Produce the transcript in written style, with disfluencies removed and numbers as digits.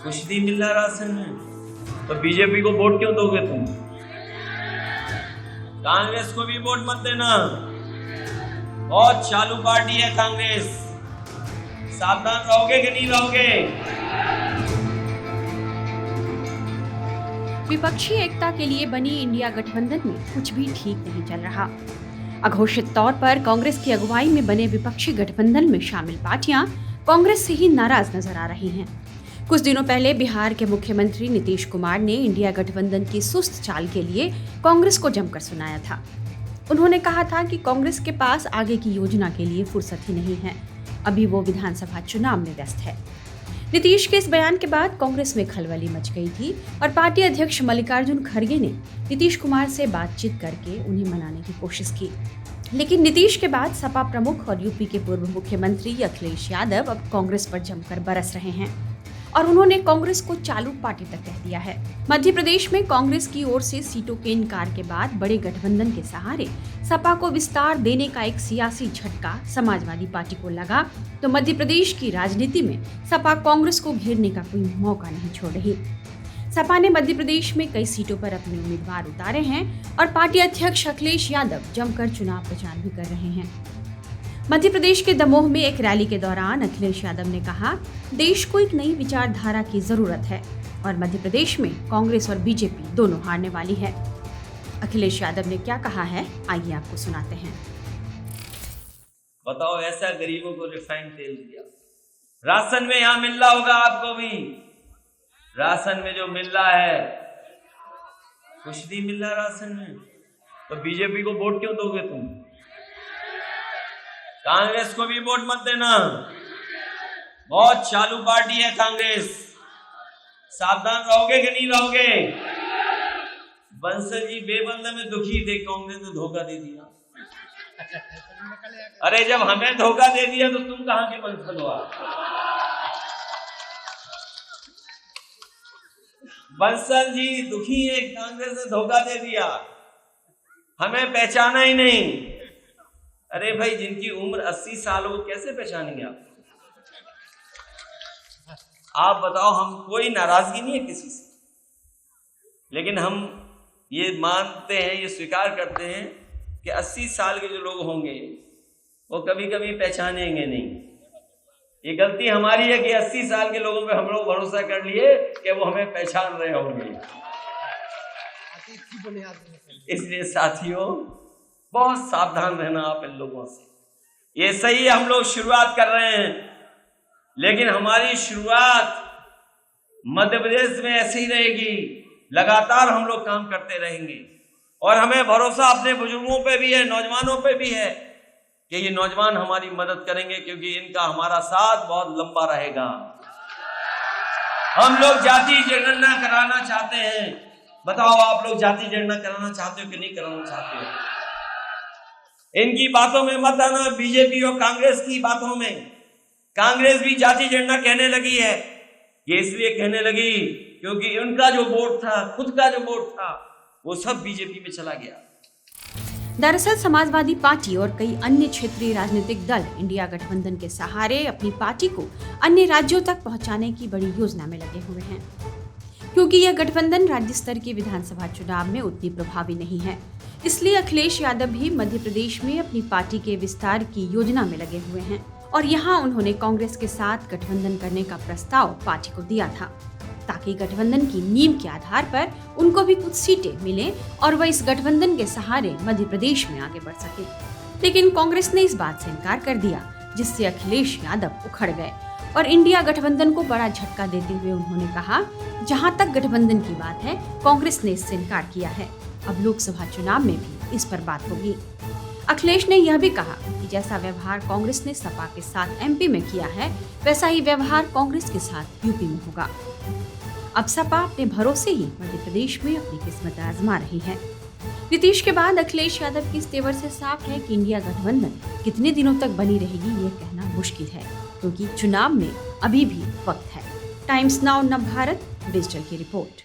कुछ नहीं मिल रहा राशन में, तो बीजेपी को वोट क्यों दोगे तुम? कांग्रेस को भी वोट मत देना, बहुत चालू पार्टी है कांग्रेस। सावधान रहोगे कि नहीं रहोगे? विपक्षी एकता के लिए बनी इंडिया गठबंधन में कुछ भी ठीक नहीं चल रहा। अघोषित तौर पर कांग्रेस की अगुवाई में बने विपक्षी गठबंधन में शामिल पार्टियां कांग्रेस से ही नाराज नजर आ रही हैं। कुछ दिनों पहले बिहार के मुख्यमंत्री नीतीश कुमार ने इंडिया गठबंधन की सुस्त चाल के लिए कांग्रेस को जमकर सुनाया था। उन्होंने कहा था कि कांग्रेस के पास आगे की योजना के लिए फुर्सत ही नहीं है, अभी वो विधानसभा चुनाव में व्यस्त है। नीतीश के इस बयान के बाद कांग्रेस में खलबली मच गई थी और पार्टी अध्यक्ष मल्लिकार्जुन खड़गे ने नीतीश कुमार से बातचीत करके उन्हें मनाने की कोशिश की। लेकिन नीतीश के बाद सपा प्रमुख और यूपी के पूर्व मुख्यमंत्री अखिलेश यादव अब कांग्रेस पर जमकर बरस रहे हैं और उन्होंने कांग्रेस को चालू पार्टी तक कह दिया है। मध्य प्रदेश में कांग्रेस की ओर से सीटों के इनकार के बाद बड़े गठबंधन के सहारे सपा को विस्तार देने का एक सियासी झटका समाजवादी पार्टी को लगा, तो मध्य प्रदेश की राजनीति में सपा कांग्रेस को घेरने का कोई मौका नहीं छोड़ रही। सपा ने मध्य प्रदेश में कई सीटों पर अपने उम्मीदवार उतारे हैं और पार्टी अध्यक्ष अखिलेश यादव जमकर चुनाव प्रचार भी कर रहे हैं। मध्य प्रदेश के दमोह में एक रैली के दौरान अखिलेश यादव ने कहा, देश को एक नई विचारधारा की जरूरत है और मध्य प्रदेश में कांग्रेस और बीजेपी दोनों हारने वाली है। अखिलेश यादव ने क्या कहा है, आइए आपको सुनाते हैं। बताओ, ऐसा गरीबों को रिफाइंड तेल दिया, राशन में यहाँ मिल रहा होगा आपको भी, राशन में जो मिल रहा है कुछ नहीं मिल रहा राशन में, तो बीजेपी को वोट क्यों दोगे तुम? कांग्रेस को भी वोट मत देना, बहुत चालू पार्टी है कांग्रेस। सावधान रहोगे कि नहीं रहोगे? बंसल जी बेबंद में दुखी थे, कांग्रेस ने धोखा दे दिया। अरे जब हमें धोखा दे दिया तो तुम कहां के बंसल हो? बंसल जी दुखी है, कांग्रेस ने धोखा दे दिया, हमें पहचाना ही नहीं। अरे भाई, जिनकी उम्र 80 साल हो कैसे पहचानेंगे आप? आप बताओ, हम कोई नाराजगी नहीं है किसी से, लेकिन हम ये मानते हैं, ये स्वीकार करते हैं कि 80 साल के जो लोग होंगे वो कभी कभी पहचानेंगे नहीं। ये गलती हमारी है कि 80 साल के लोगों पे हम लोग भरोसा कर लिए कि वो हमें पहचान रहे होंगे। इसलिए साथियों, बहुत सावधान रहना आप इन लोगों से। ये सही है, हम लोग शुरुआत कर रहे हैं, लेकिन हमारी शुरुआत मध्य प्रदेश में ऐसे ही रहेगी। लगातार हम लोग काम करते रहेंगे और हमें भरोसा अपने बुजुर्गों पे भी है, नौजवानों पे भी है कि ये नौजवान हमारी मदद करेंगे, क्योंकि इनका हमारा साथ बहुत लंबा रहेगा। हम लोग जाति जनगणना कराना चाहते हैं। बताओ, आप लोग जाति जनगणना कराना चाहते हो कि नहीं कराना चाहते हो? इनकी बातों में मत आना, बीजेपी और कांग्रेस की बातों में। कांग्रेस भी जाति जनगणना कहने लगी है, ये इसलिए कहने लगी क्योंकि उनका जो वोट था, खुद का जो वोट था, वो सब बीजेपी में चला गया। दरअसल समाजवादी पार्टी और कई अन्य क्षेत्रीय राजनीतिक दल इंडिया गठबंधन के सहारे अपनी पार्टी को अन्य राज्यों तक पहुंचाने की बड़ी योजना में लगे हुए हैं, क्योंकि यह गठबंधन राज्य स्तर के विधानसभा चुनाव में उतनी प्रभावी नहीं है। इसलिए अखिलेश यादव भी मध्य प्रदेश में अपनी पार्टी के विस्तार की योजना में लगे हुए हैं और यहाँ उन्होंने कांग्रेस के साथ गठबंधन करने का प्रस्ताव पार्टी को दिया था, ताकि गठबंधन की नींव के आधार पर उनको भी कुछ सीटें मिलें और वह इस गठबंधन के सहारे मध्य प्रदेश में आगे बढ़ सके। लेकिन कांग्रेस ने इस बात से इनकार कर दिया, जिससे अखिलेश यादव उखड़ गए और इंडिया गठबंधन को बड़ा झटका देते हुए उन्होंने कहा, जहां तक गठबंधन की बात है, कांग्रेस ने इससे इनकार किया है, अब लोकसभा चुनाव में भी इस पर बात होगी। अखिलेश ने यह भी कहा कि जैसा व्यवहार कांग्रेस ने सपा के साथ एमपी में किया है, वैसा ही व्यवहार कांग्रेस के साथ यूपी में होगा। अब सपा अपने भरोसे ही मध्य प्रदेश में अपनी किस्मत आजमा रही है। नीतीश के बाद अखिलेश यादव की इस तेवर से साफ है कि इंडिया गठबंधन कितने दिनों तक बनी रहेगी, ये कहना मुश्किल है, क्योंकि चुनाव में अभी भी वक्त है। टाइम्स नाउ नव भारत डिजिटल की रिपोर्ट।